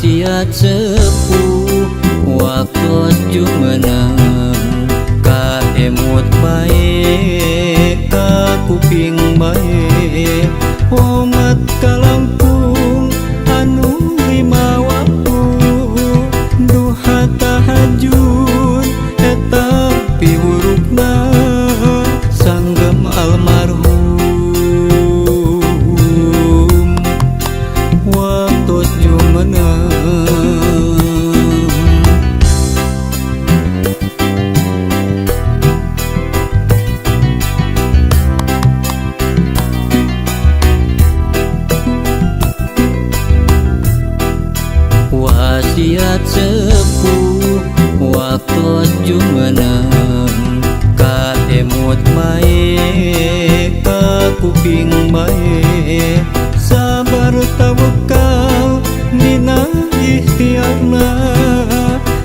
wasiat sepuh waktu jumenang ka emut bae ka kuping bae umat kalangkung anu lima waktu duha tahajud eta piwurukna sanggem almarhum waktu jumenang wasiat sepuh waktu jumenang ka emut bae ka kuping bae sabar tawakal dina ikhtiarna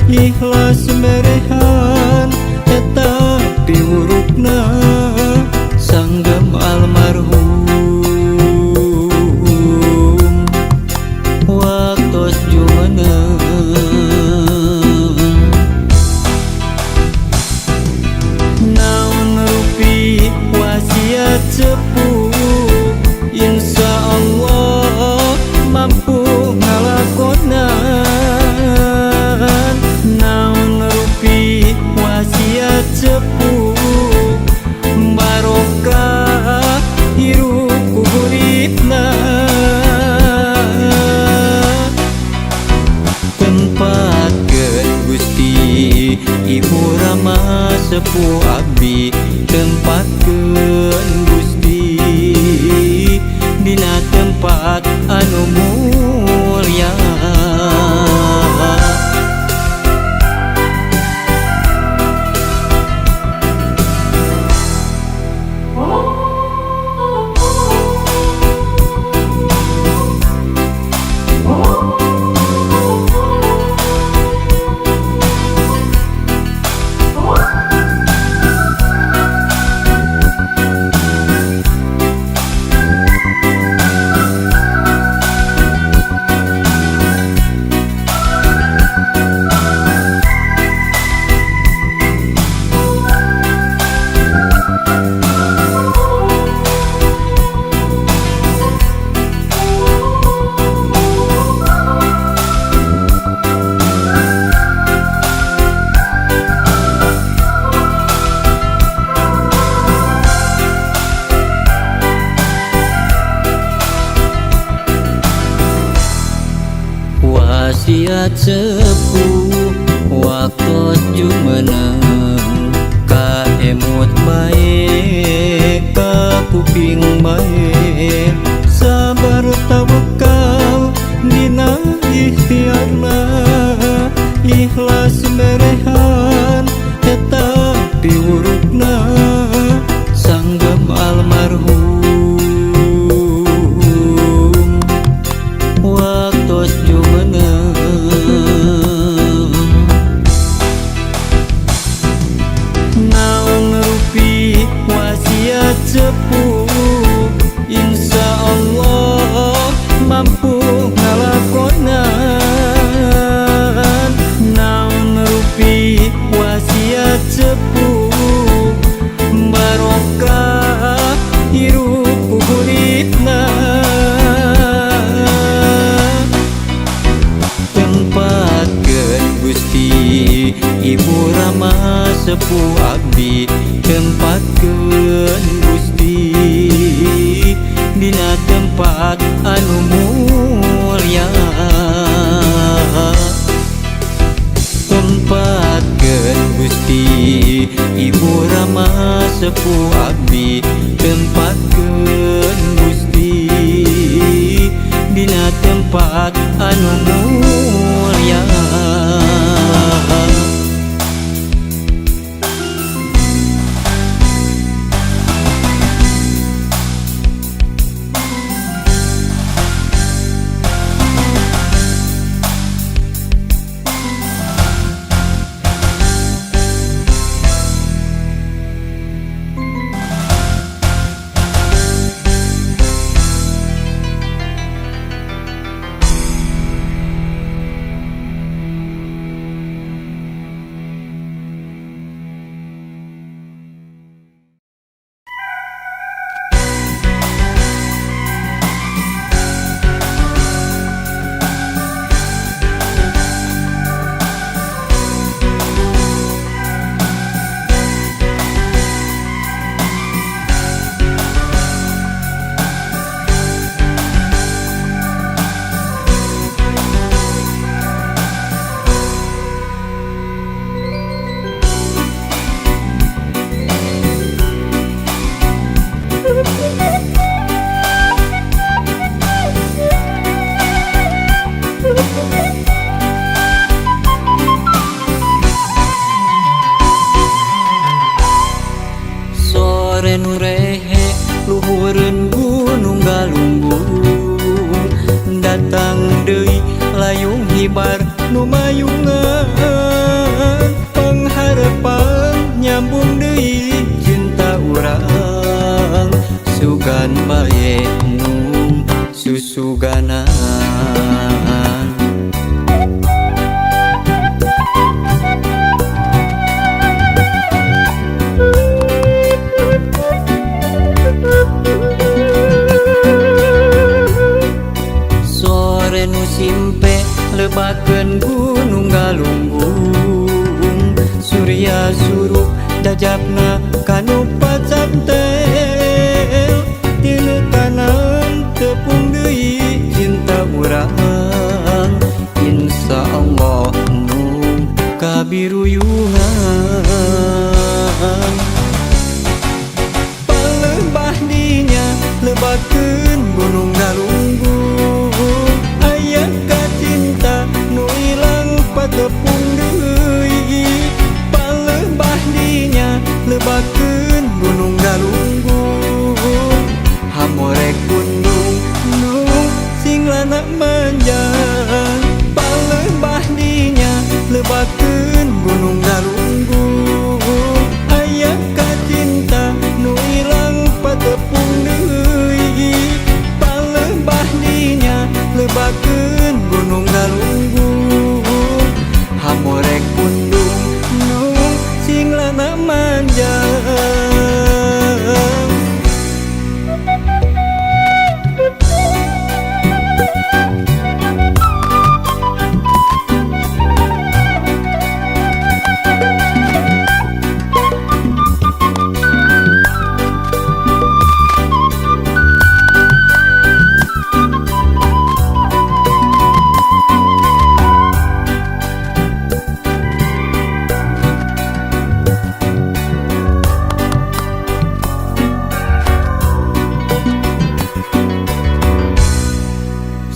ikhlas merehan eta piwurukna sanggem almarhum waktu jumenang naon rupi wasiat sepuh insya Allah mampu ngalakonan naon rupi wasiat sepuh barokah hirup kuburipna tempatkeun Gusti Ibu Rama sepuh abdi tempatkeun Gusti dina tempat anu mulya wasiat sepuh waktu jumenang ka emut bae ka kuping bae sabar tawakal dina ikhtiarna ikhlas merehan eta piwurukna sanggem almarhum waktu jumenang naon rupi wasiat sepuh insya Allah mampu ngalakonan naon rupi wasiat sepuh barokah hirup kuburipna tempatkeun Gusti Ibu Rama sepuh abdi tempatkeun Gusti dina tempat anu mulya tempatkeun Gusti Ibu Rama sepuh abdi tempatkeun Gusti dina tempat anu mulya susuganan. Sore nu simpe lebakeun gunung galunggung, surya surup dajapna kanu pacap teh, tilu kanan tepung deui cinta urang, insya Allah nu kabiruyuhan. Palebah dinya lebakeun gunung galunggung, aya kacinta nu ilang patepung deui. Palebah dinya lebakeun gunung galunggung, hamorek gunung nu sing lana manjang. Palebah dinya lebakeun gunung galunggung, aya kacinta nu ilang patepung deui. Palebah dinya lebakeun gunung galunggung, hamorek gunung nu sing lana manjang.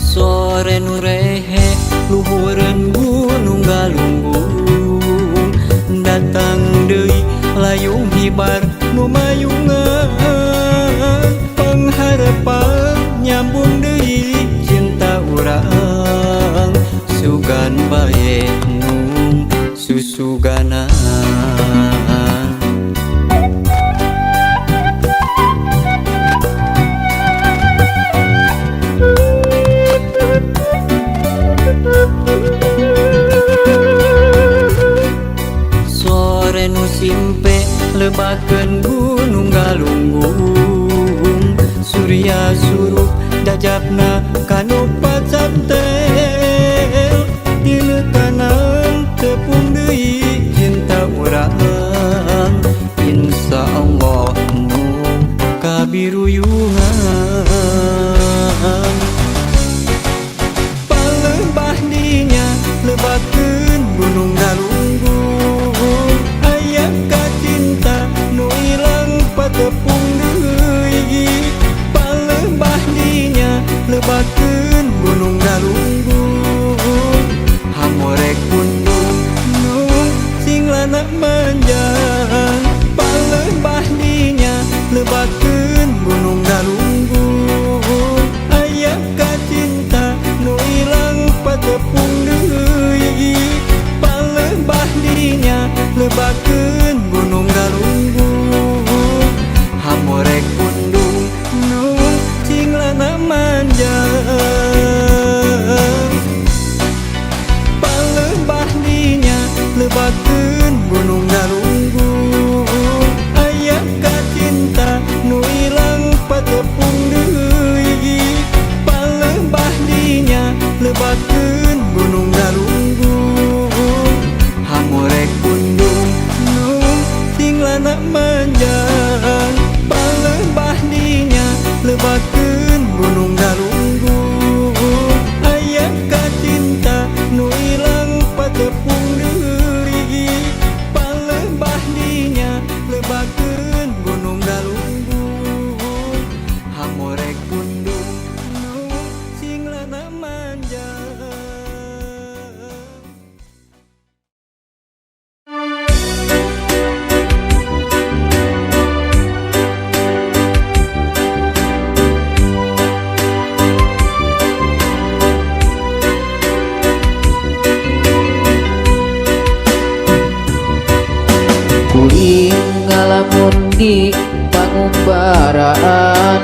Sore nu rehe luhureun gunung galunggung, datang deui layung hibar nu mayungan. Pangharepan nyambung deui cinta urang, sugan bae nu susuganan. Sore nu simpe lebakeun gunung galunggung, surya surup dajapna kanu pacap teh, tilu kanan tepung deui cinta urang, insya Allah nu kabiruyuhan. Palebah dinya lebakeun gunung galunggung, aya kacinta nu ilang patepung deui. Palebah dinya lebakeun gunung galunggung, hamorek gunung nu sing lana manjang. Palebah dinya lebakeun gunung galunggung, aya kacinta nu ilang patepung deui. Palebah dinya lebakeun gunung galunggung, hamorek gunung nu sing lana manjang. Palebah dinya lebakeun gunung galunggung, aya kacinta nu ilang patepung deui. Palebah dinya lebakeun gunung galunggung, hamorek gunung nu sing lana manjang. Palebah dinya lebakeun gunung galunggung, aya kacinta nu ilang patepung deui. Palebah dinya lebakeun gunung galunggung, hamorek gunung nu sing lana manjang. Kuring ngalamun di pangumbaraan,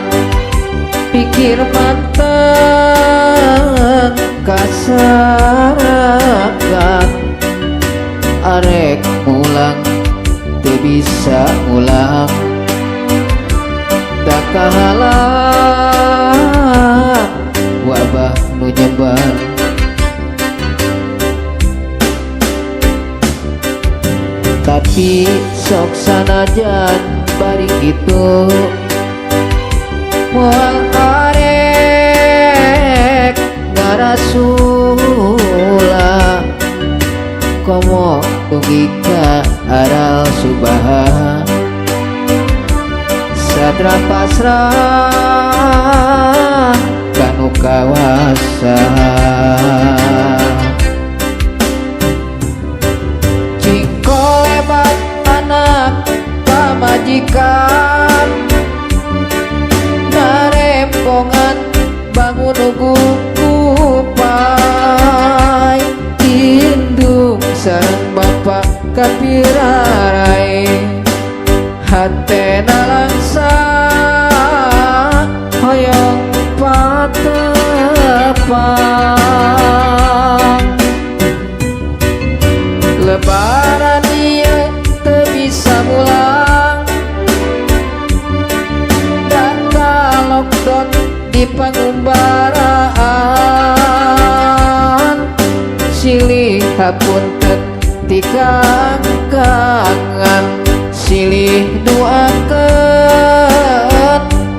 pikir mantap kasarakat arek mulang teu bisa ngulang da kahalang wabah nu nyebar tapi sok sanajan bari kitu moal arek ngarasula komo dugi ka aral subaha sadra pasrah kanu kawasa cingko lebat anak pamajikan narempongan bangun ugu kupai indung sareng bapak kapirarai hatena langsa hoyong patepang lebaran ieu teu bisa mulang data lockdown di pangumbaraan silih hapunten ti kangan silih duakeun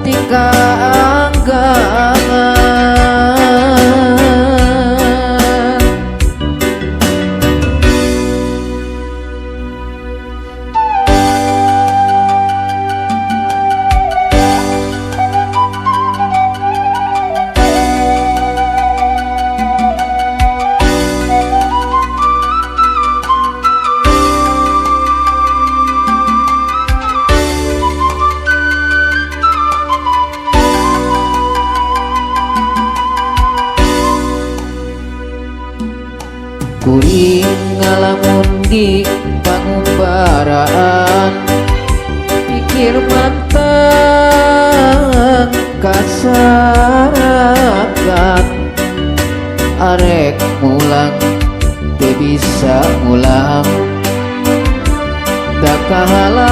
ti kaanggangan kuring ngalamun di pangumbaraan pikir manteng kasarakat arek mulang teu bisa ngulang da kahalang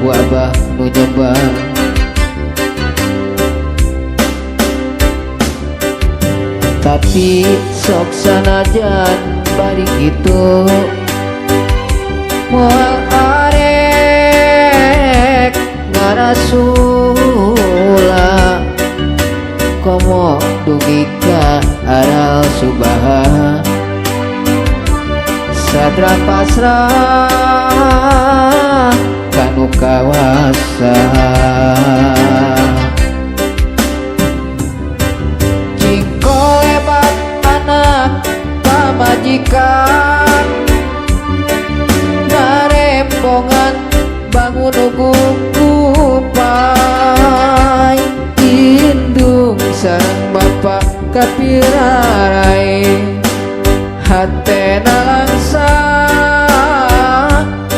wabah nu nyebar tapi sok sanajan bari kitu moal arek ngarasula komo dugi ka aral subaha sadra pasrah kanu kawasa pamajikan narempongan bangun ugu kupai indung sareng bapak kapirarai hatena langsa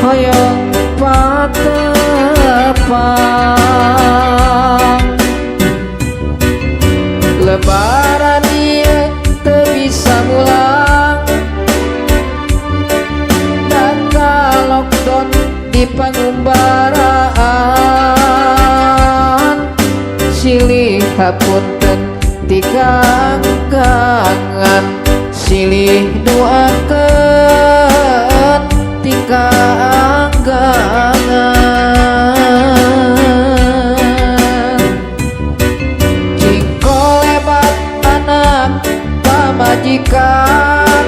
hoyong patepang lebaran ieu teu bisa mulang data lockdown di pangumbaraan silih hapunten ti kaanggangan silih duakeun ti kaanggangan cingko lebat anak pamajikan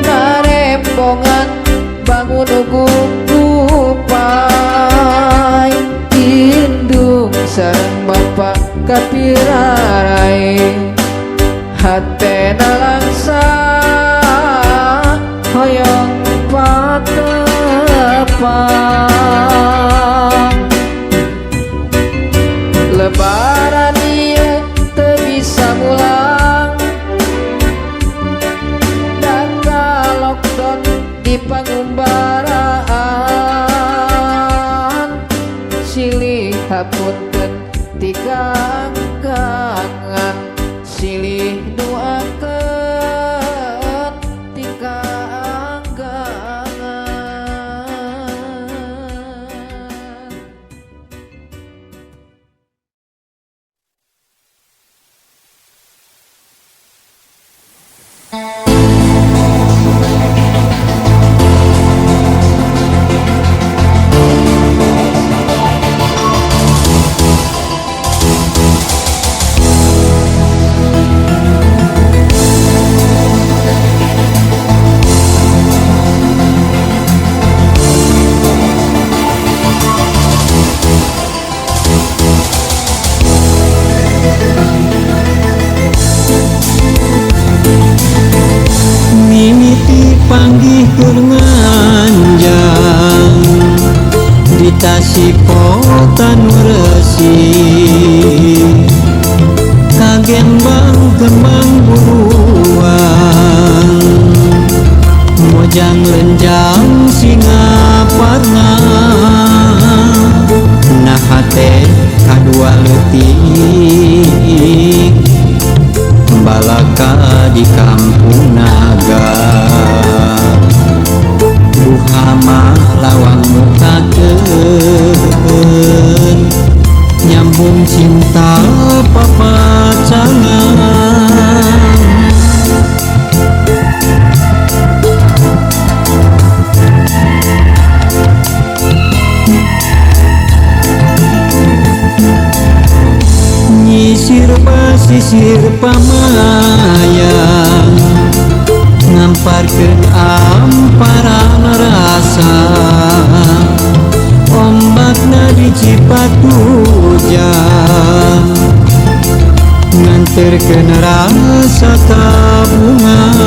narempongan bangun ugu kupai indung sareng bapak kapirarai hatena langsa hoyong patepang lebaran ieu teu bisa mulang data lockdown di pangumbaraan silih hapunten ti kaanggangan silih doakeun tika anggangan. Mimiti panggih keur nganjang di Tasikotan Resik kagembang kembang buruan mojang lenjang Singaparna nah hate kadua leutik balaka di kampung naga buhama lawang mukakeun nyambung cinta papacangan. Nyisir basisir pamayang ngamparkeun amparan rasa ombakna di Cipatujang nganterkeun rasa tabungan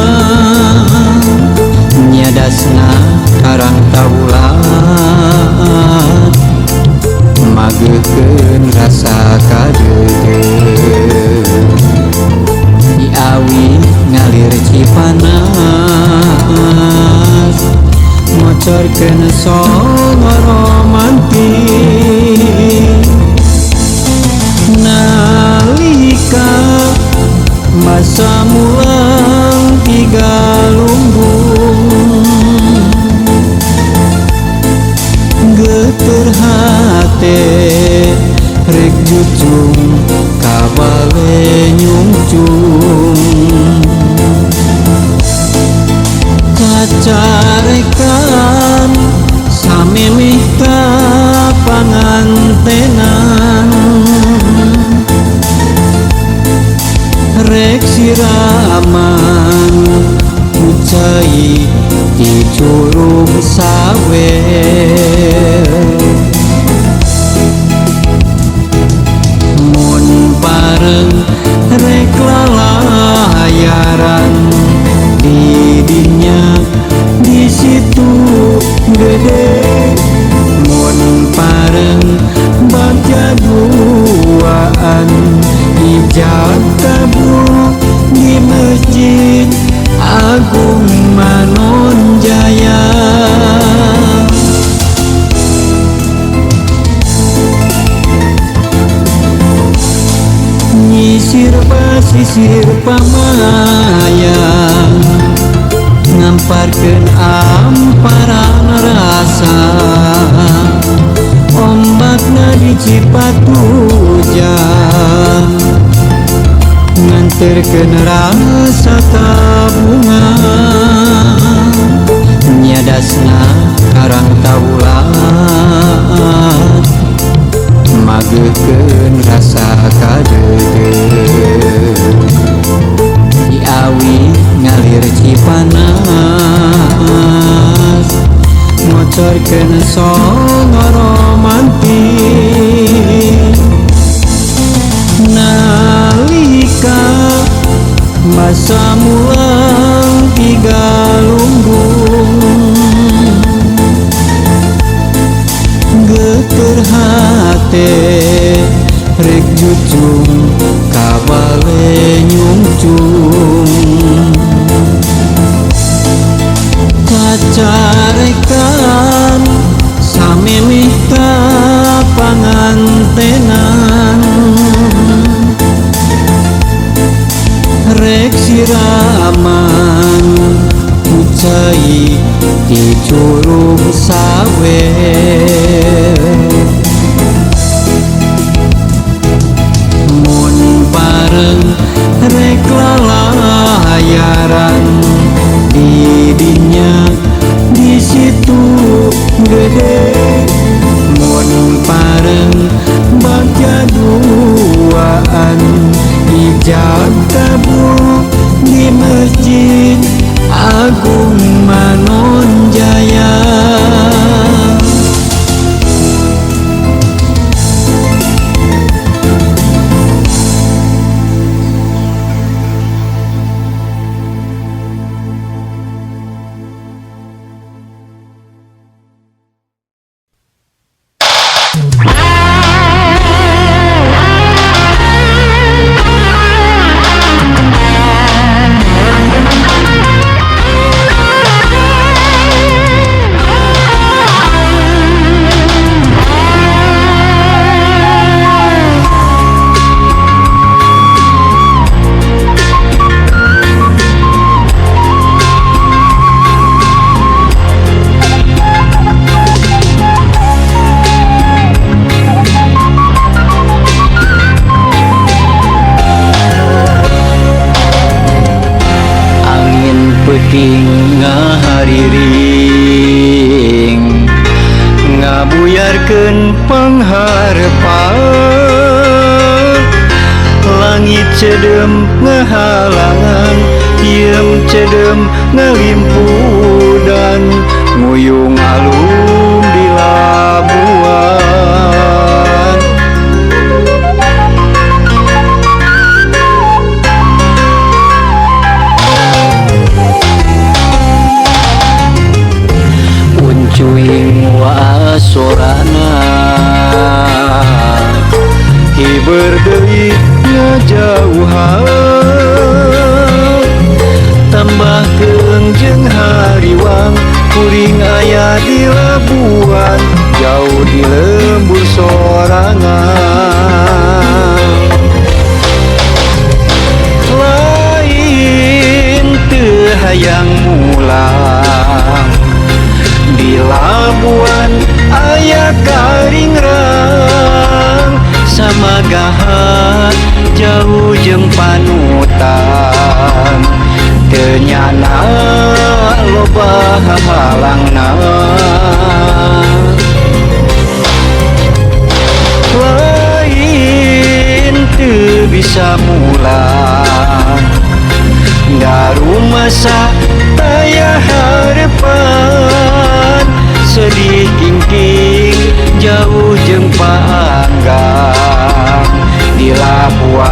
nyadasna karang taulat mageukeun rasa kadeudeung diawi ngalir Cipanas ngocorkeun songo romantik nalika masa mulang tiga lumbung geuteur hate rek jucung kabale nyungcung kacarekan samemeh ka pangantenan rek siraman ucai di curug sawer mun bareng rek lalayaran di dinya di situ gede mun bareng baca duaan ijab kabul di Masjid Agung Manonjaya. Nyisir basisir pamayang ngamparkeun amparan rasa ombakna di Cipatujang nganterkeun rasa tabungan nyadasna karang taulat mageukeun rasa kadeudeung diawi ngalir Cipanas ngocorkeun songo romantik nalika masa mulang tiga lumbung geuteur hate rek jucung kabale nyungcung kacarekan samemeh ka pangantenan Paman kucai di curug sawe mun bareng rek lalayaran di dinya di situ gede mun bareng baca duaan ijab kabul di masjid Agung Manon Jaya. Ngahariring ngabuyarkeun pangharepan langit cedem ngahalangan iem cedem ngalimpudan nguyung alung di labuan uncuing wasorana hiber deui ngajauhan tambahkeun jeung hariwang kuring aya di labuan jauh di lembur sorangan lain teu hayang mulang di labuan aya karingrang samagaha jauh jeung panutan teu nyana loba halangna lain teu bisa mulang darumasa taya harepan sedih kingking jauh jeung paanggang di labuan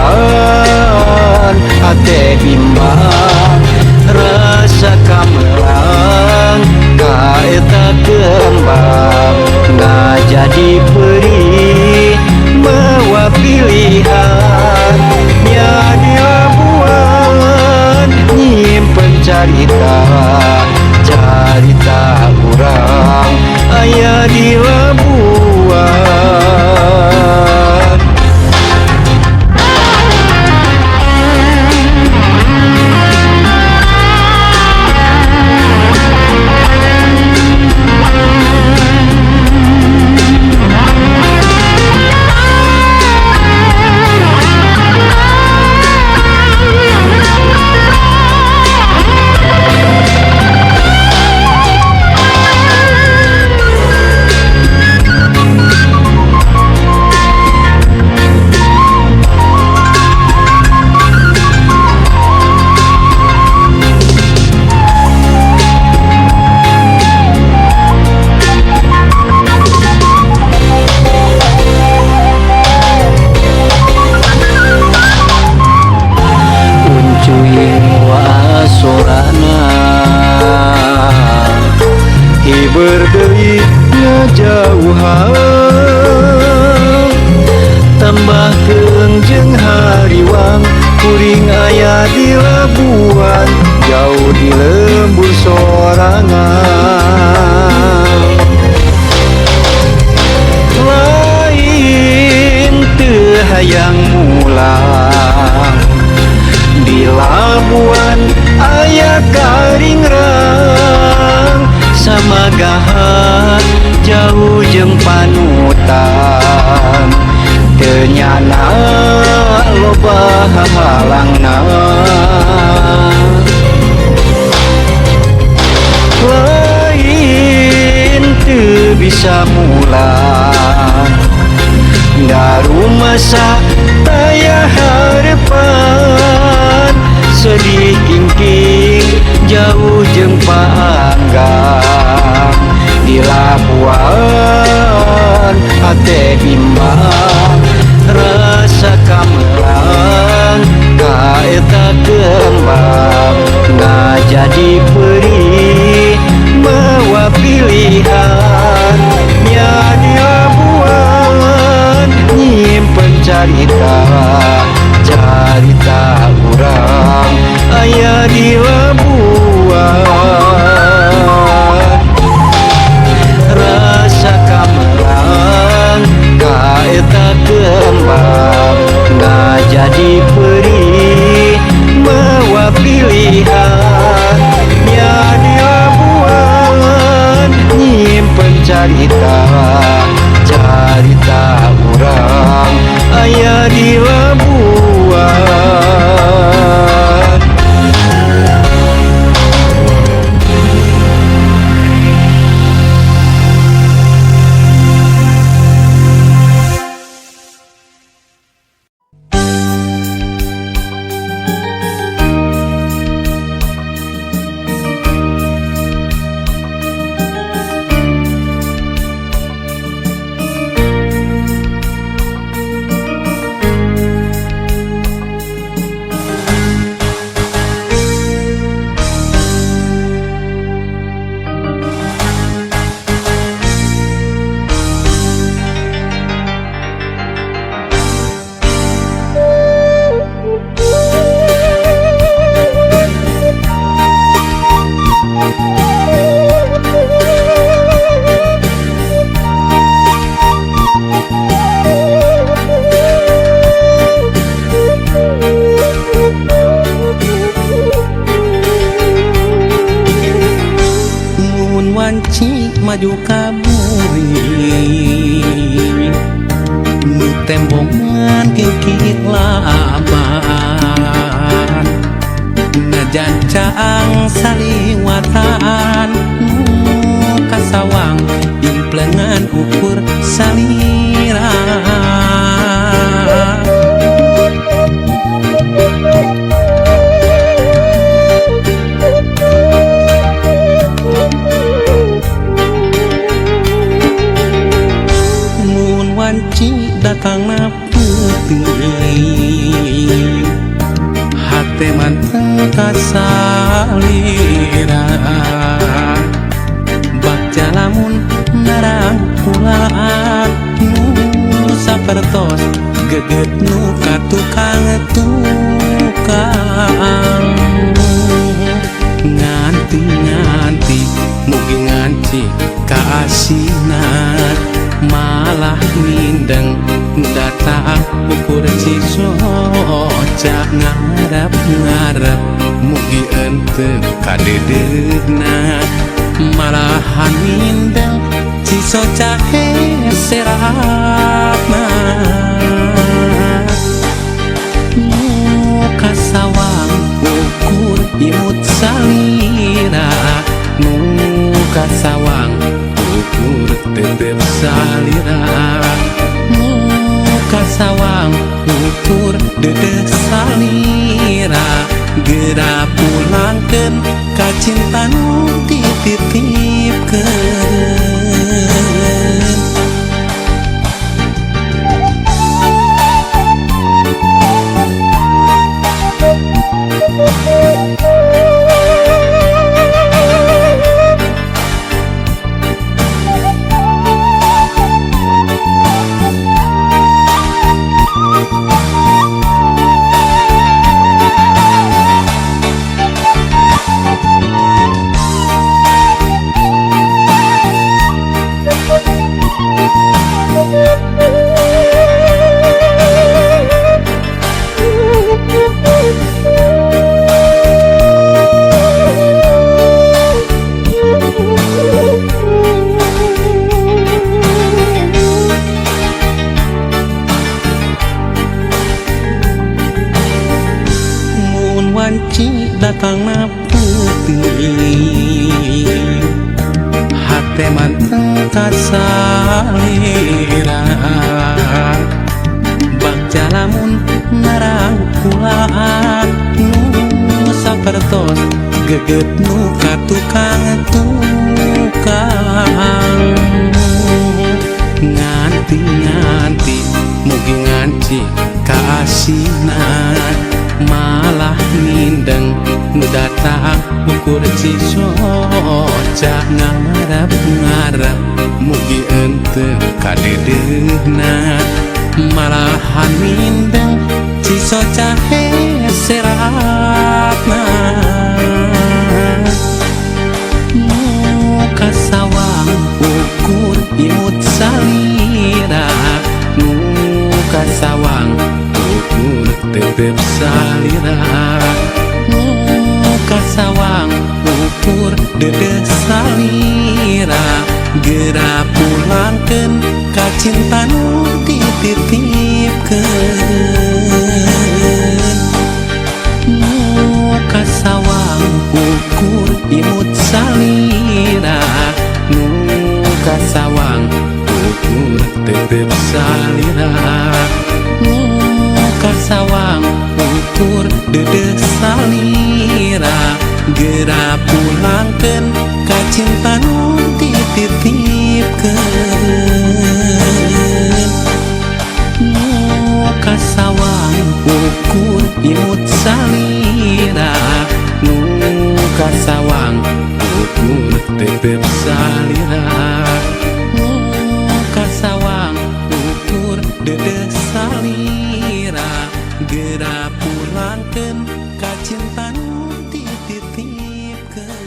hate bimbang rasa kamelang kaeta kembang ngajadi perih mawa pilihan nya di labuan nyimpen carita urang aya di labuan berdeui ngajauhan tambahkeun jeung hariwang kuring aya di labuan jauh di lembur sorangan lain teu hayang mulang di labuan aya gagahan jauh jeung panutan ternyana loba halangna lain teu bisa mulang daru masa taya harapan sedih kingking jauh jeung paanggang di Labuan hate bimbang rasa kamelang kaeta kembang ngajadi perih mawa pilihan nya di Labuan nyimpen carita urang aya di Labuan rasa kamelang kaeta kembang ngajadi perih mawa pilihan nya di Labuan nyimpen carita urang aya di Labuan. maju kaburi nu tembongan kikit laban najan caang saliwatan kasawang implengan ukur salira datang na putih hati manteng kasalira bak jalamun narang pulaan nu sapertos geget nu katukang nganti mugi nganci kaasinan malah mindeng datang ukur cisoca ngarep mugi ente kadedena malahan mindeng cisoca serapna muka sawang ukur imut salira muka sawang ukur tetep salira muka sawang ukur dedeh salira gera pulangkeun ka cinta nu dititipkeun. panci datangna peuting hate manteng kasalira bakja lamun narang kulaan nu sapertos geget nu katukang nganti mugi nganci kaasinan malah mindeng nu datang ukur cisoca ngarap mugi henteu kadedeuhna malahan mindeng cisoca heseratna muka sawang ukur imut salira muka sawang ukur tetep salira muka sawang ukur dede salira geura pulangkeun ka cinta nu dititipkeun muka sawang ukur imut salira muka sawang ukur tetep salira muka sawang ukur dede salira geura pulangkeun ka cinta nu dititipkeun muka sawang ukur imut salira muka sawang ukur tetep salira muka sawang ukur dede salira geura pulangkeun ka cinta nu dititipkeun.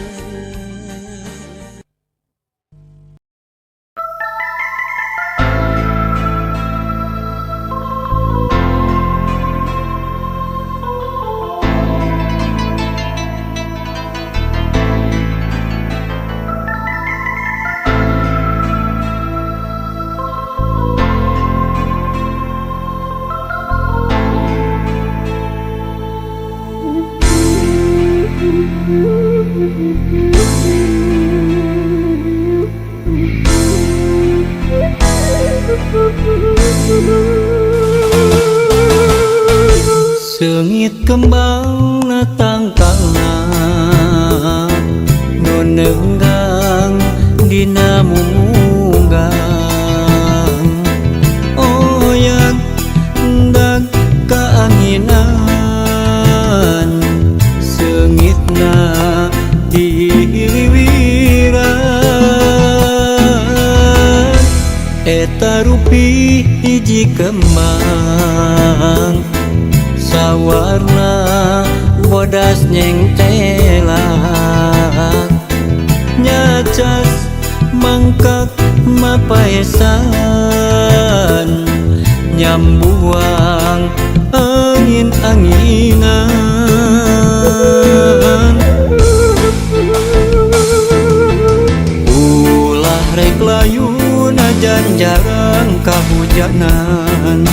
Seungit kembang natang tanah nu neunggang dina munggang oyang hendak kaanginan seungitna diliwiran eta rupi hiji kembang sawarna bodas nyengtelak nyacas mangkak mapaesan nyambuang angin-anginan ulah rek layu najan jarang kahujanan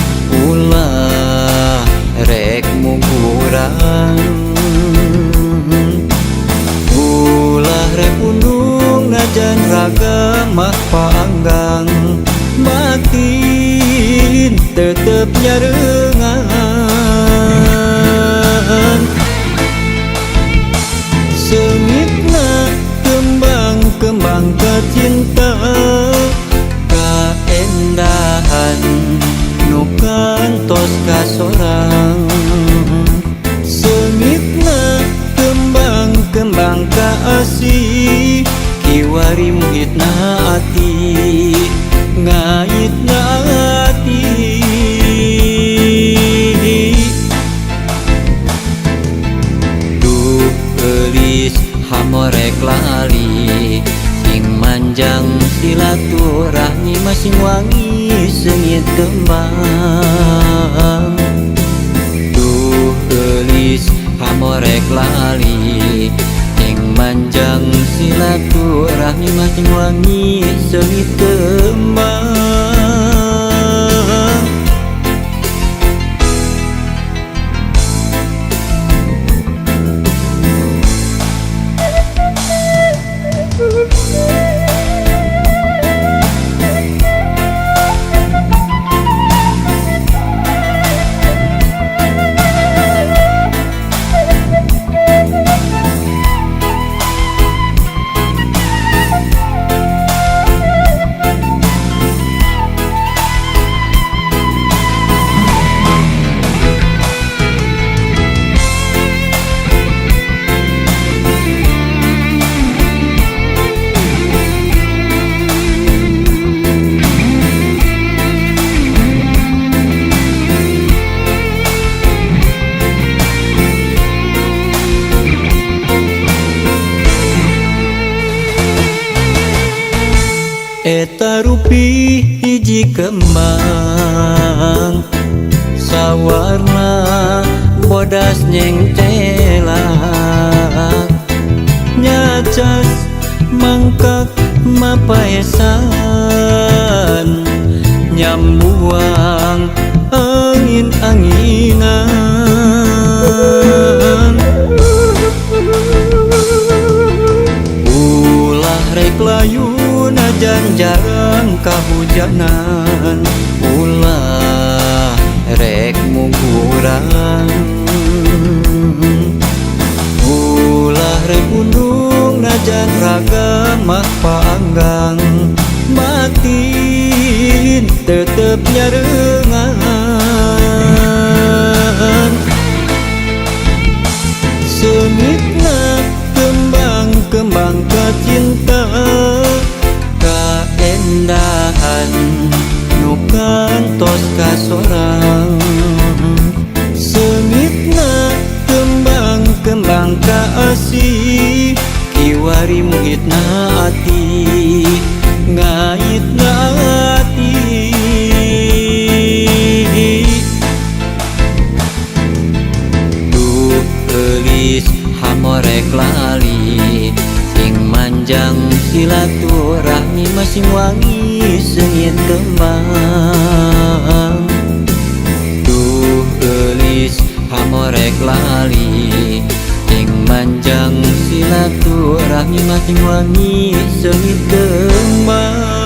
ulah rek mungkurang ulah rek undung najan raga mah panggang batin tetep nyarengan seungitna kembang-kembang kecinta kaendahan nu kantos kasorang seungitna kembang-kembang kaasih kiwari muhitna ati ngaitna ati duh eulis hamorek lali sing manjang silaturahmi masing wangi seungit kembang duh eulis hamorek lali sing manjang silaturahmi masing wangi seungit kembang Eta rupi hiji kembang sawarna bodas nyengtelak nyacas mangkak mapaesan nyambuang angin-anginan ulah rek layu najan jarang kahujanan ulah rek mungkurang ulah rek gunung najan raga mah paanggang matin tetep nyarengan sengitna kembang-kembang kacinta kaendahan nu kantos kasorang sengitna kembang-kembang kaasih kiwari muhitna ati ngaitna ati duh geulis hamorek lali sing manjang silaturahmi masing wangi sengit kembang duh geulis hamorek lali sing manjang silaturahmi masing wangi sengit kembang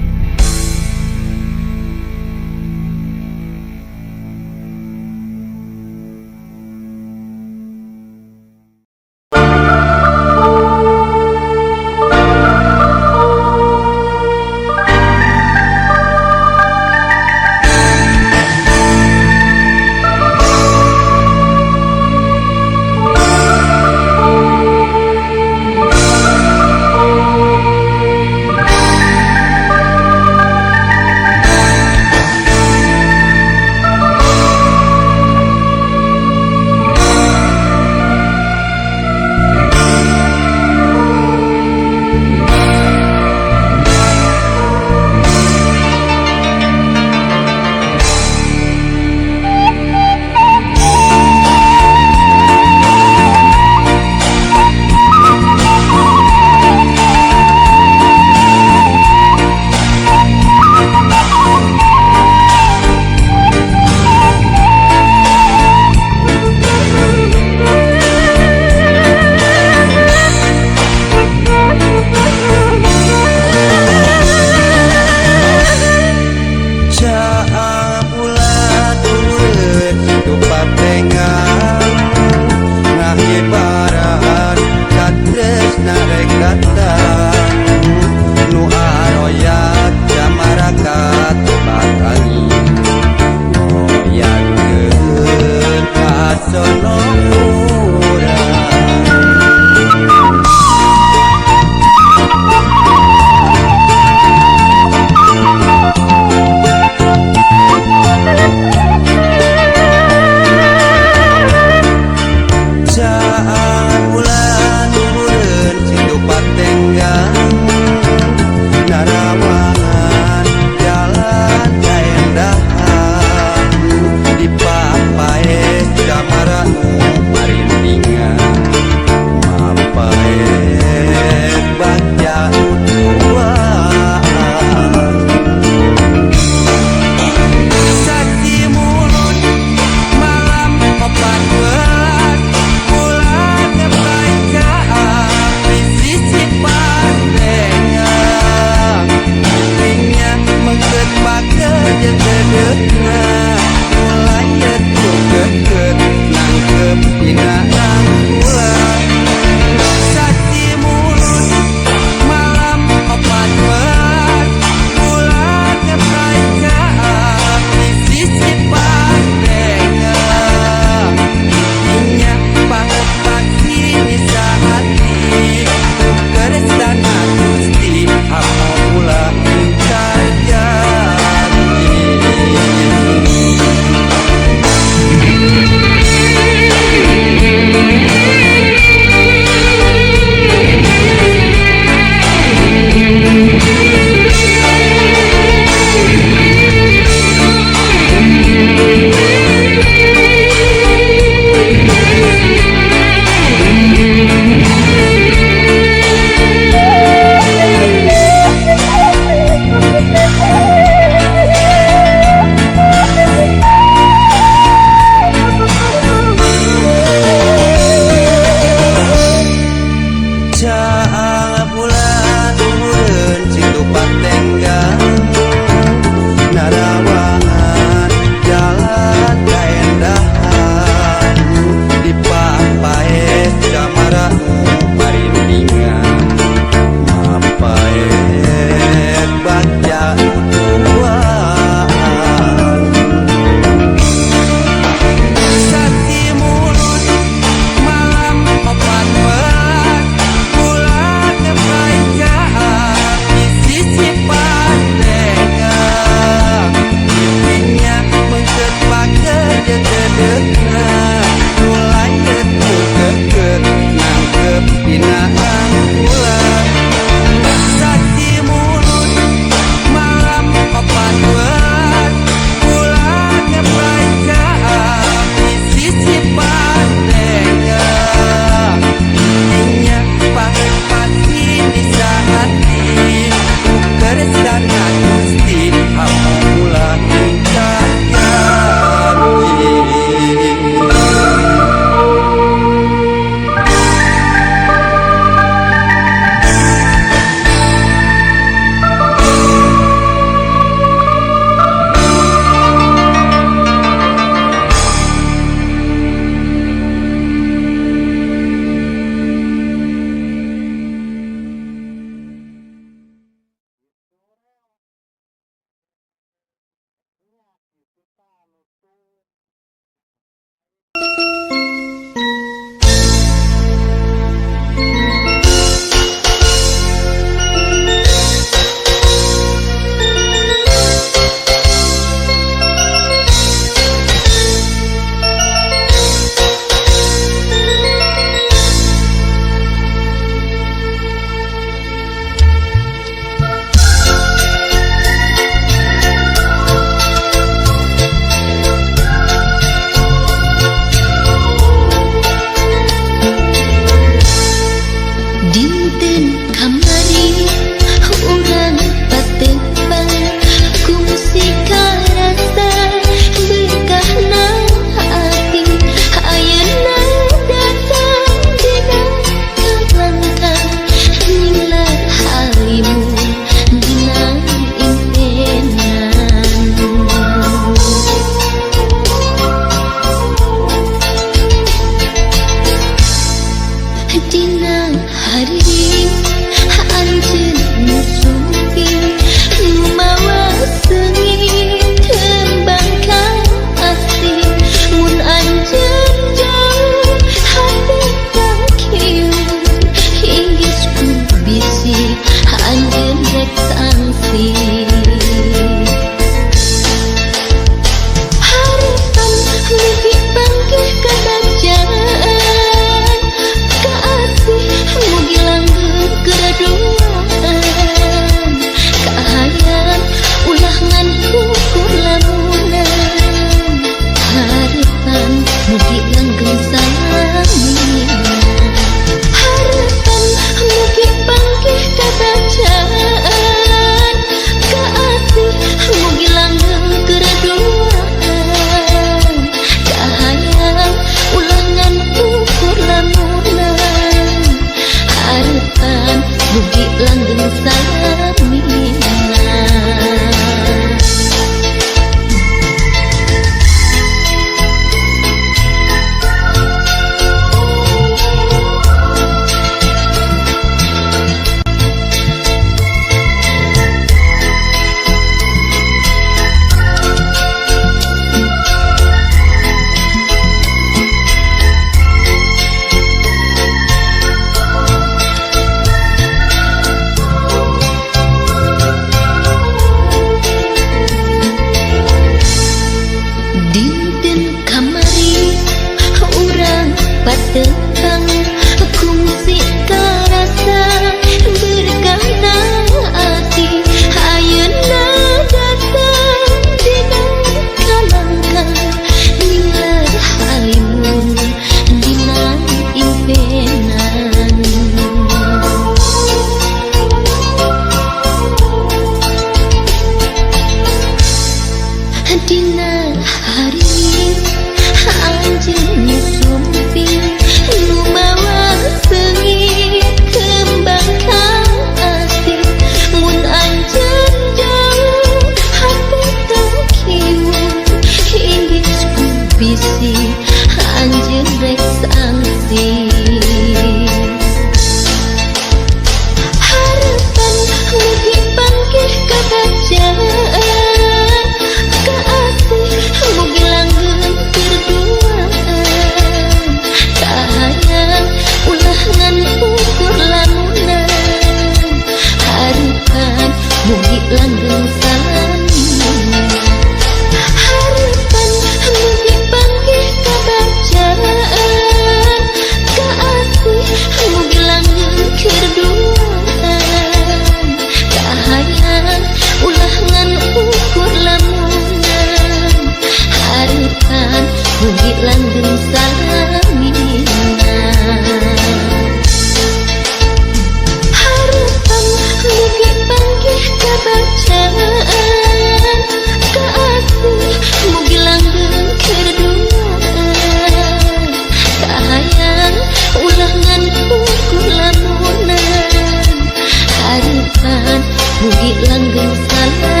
Mugi langgeng salah